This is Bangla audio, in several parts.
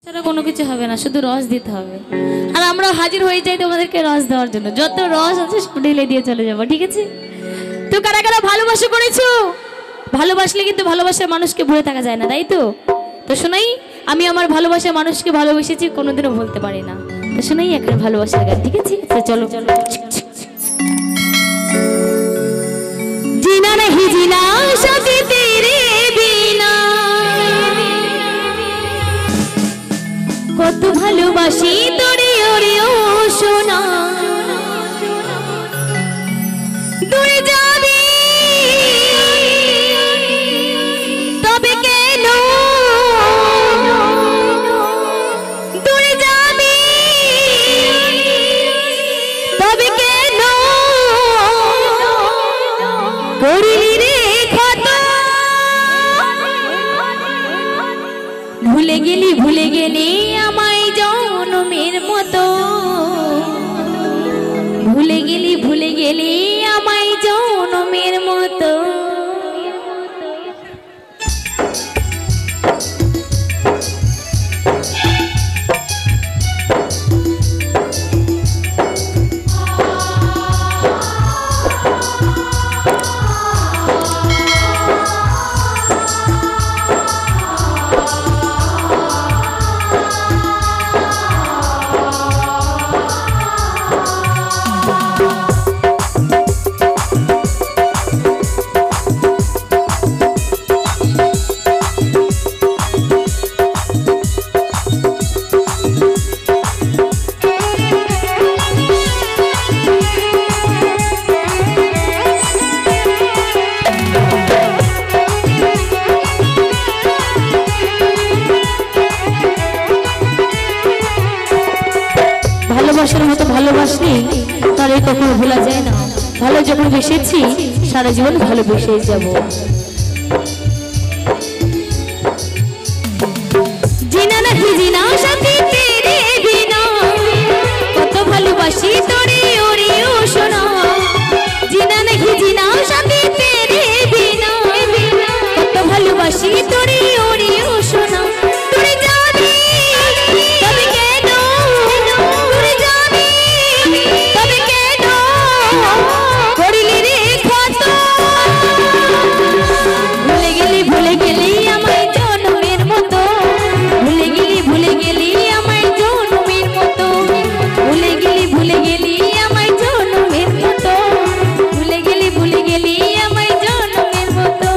ছাড়া কোনো কিছু হবে না, শুধু রস দিতে হবে। আর আমরা হাজির হয়ে যাই তোমাদেরকে রস দেওয়ার জন্য। যত রস আছে সব ঢেলে দিয়ে চলে যাবো, ঠিক আছে? তো কারা কারা ভালোবাসা করেছো? ভালোবাসলে কিন্তু ভালোবাসার মানুষকে ভুলে থাকা যায় না, তাই তো? তো শোনাই, আমি আমার ভালোবাসার মানুষকে ভালোবেসেছি, কোনোদিনও ভুলতে পারি না। তো শোনাই একটা ভালোবাসার গান, ঠিক আছে? তো চলো চলো। जीना नहीं जीना सके तेरे बिना, কত ভালোবাসি তোরে ওরে ও সোনা, দূরে যাবি তবে কেন, দূরে যাবি তবে কেন, করিলি রে ক্ষত, ভুলে গেলি আমায় জনমের মতো, ভুলে গেলি আমায় জনমের মতো। ভালোবাসার মতো ভালোবাসলে তারে কখনো ভোলা যায় না। ভালো যখন বেসেছি সারা জীবন ভালোবেসে যাব। জিনা নাহি জিনা সাথী তেরে বিনা, কত ভালোবাসি তোরে ওরে ও সোনা, জিনা নাহি জিনা সাথী তেরে বিনা, কত ভালোবাসি তোরে ওরে ও সোনা, দূরে যাবি তবে কেন, দূরে যাবি তবে কেন, করিলি রে ক্ষত, ভুলে গেলি আমায় জনমের মতো, ভুলে গেলি আমায় জনমের মতো, ভুলে গেলি আমায় জনমের মতো, ভুলে গেলি আমায় জনমের মতো।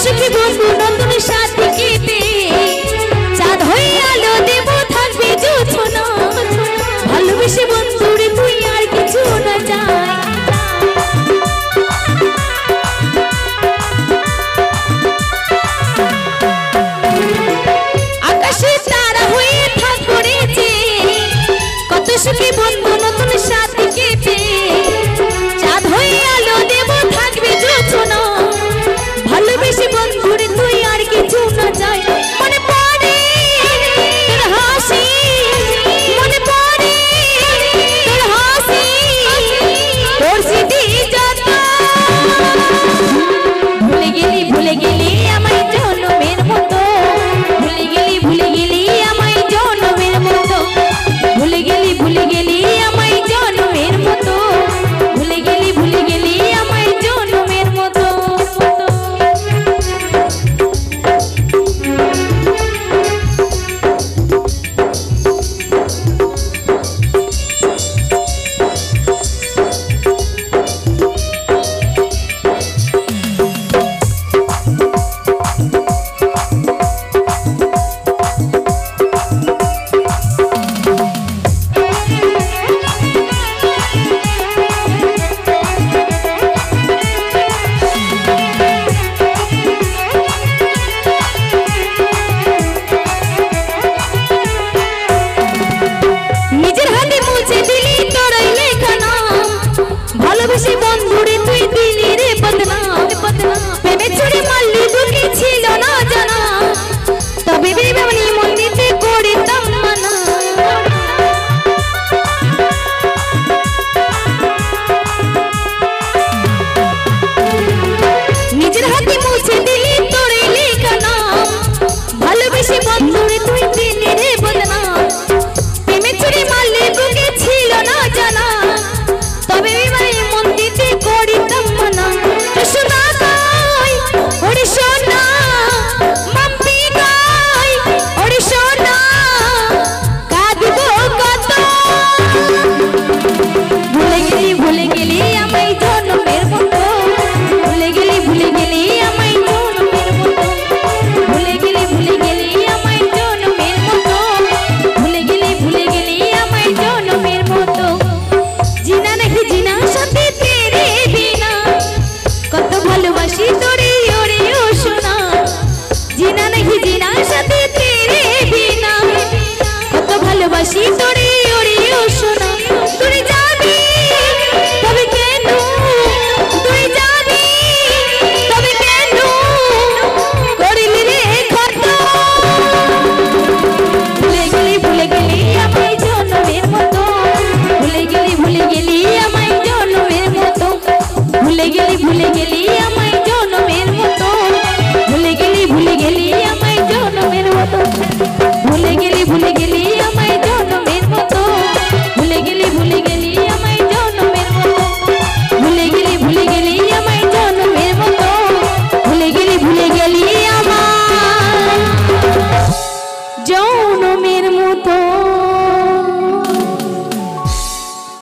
সুখী বন্ধু নতুন সাথী কেটে, চাঁদ হয়ে আলো দেব থাকবে জোছনা, ভালোবেসে বন্ধুরে তুই আর কিছু না চাই, আকাশে তারা হয়ে থাকবো রে যে, কত সুখী বন্ধু নতুন সাথী কেটে, চাঁদ হয়ে আলো দেব থাকবে জোছনা, ভালোবেসে বন্ধুরে তুই জনমের মতো